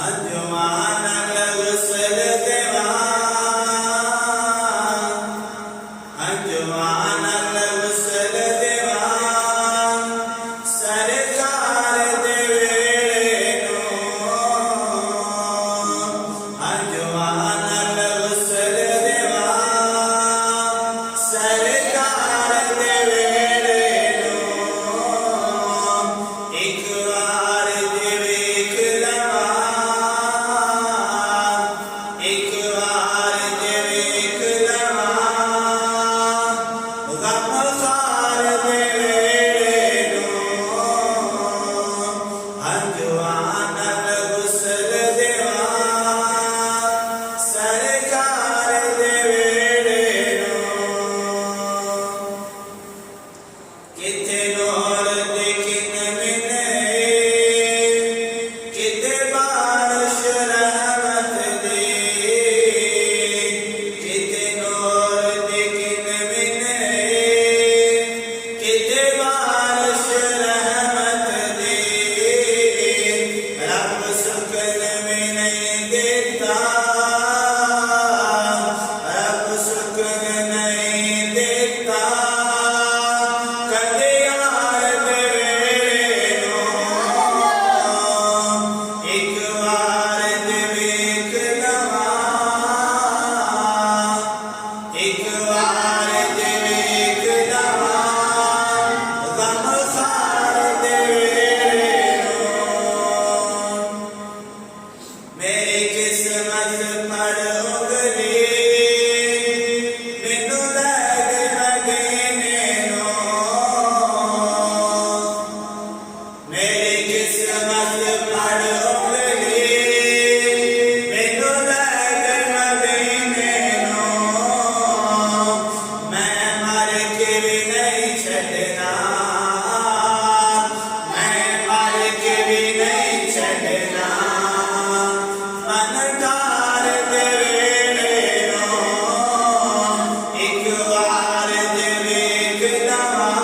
अंजुमान गुसल दीवान अंजुमान गुसल दीवान सरकार दे वेले नूं अंजुमान गुसल दीवान सरकार दे वेले नूं एक वार जे वेख एक बार जे वेख लवां गम खार दे वेले नूं अंजुमान गुसल दीवान सरकार दे वेले नूं किथे नूर दे किन मिने किथे बारिश रहमत दी किथे नूर दे किन मिने किथे बारिश रहमत दी रब सुकन में नहीं देता रब सुकन नहीं देता कदे यार दे वेले नूं एक वार जे वेख लवां एक वार जे वेख लवां गम खार दे वेले नूं मेरी किस्मत पर उगली मैनू लग मदीने नूं मेरी किस्मत पर उगली मैनू लग मदीने नूं मैं मर के भी नहीं छड्डना मैं मर के भी नहीं छड्डना मन ठार दे वेले नूं एक वार जे वेख लवां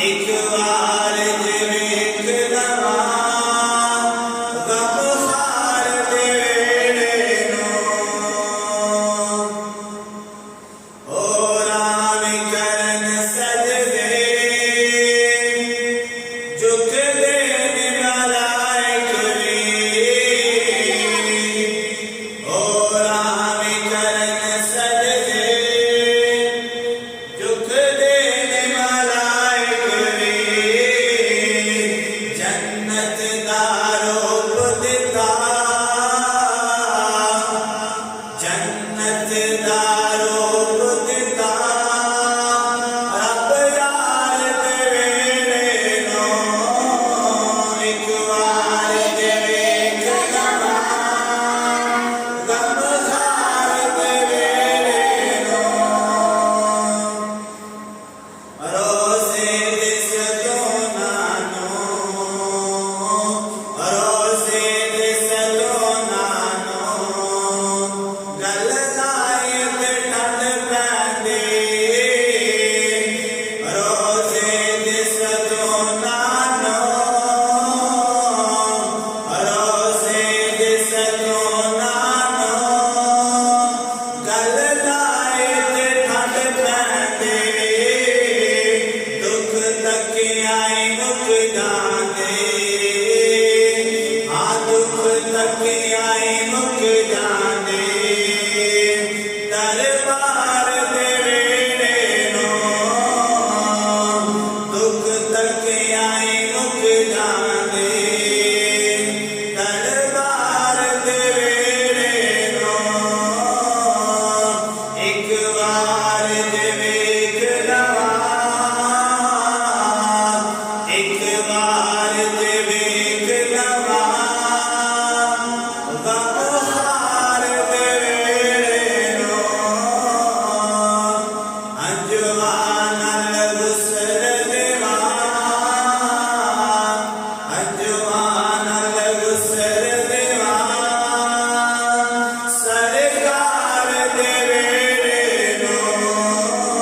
एक वार जे वेख लवां गम खार दे वेले नूं ओ राम करन सजदे झुकदे ने मलाइक वी ओ राम करन सजदे झुकदे ने मलाइक वी जन्नत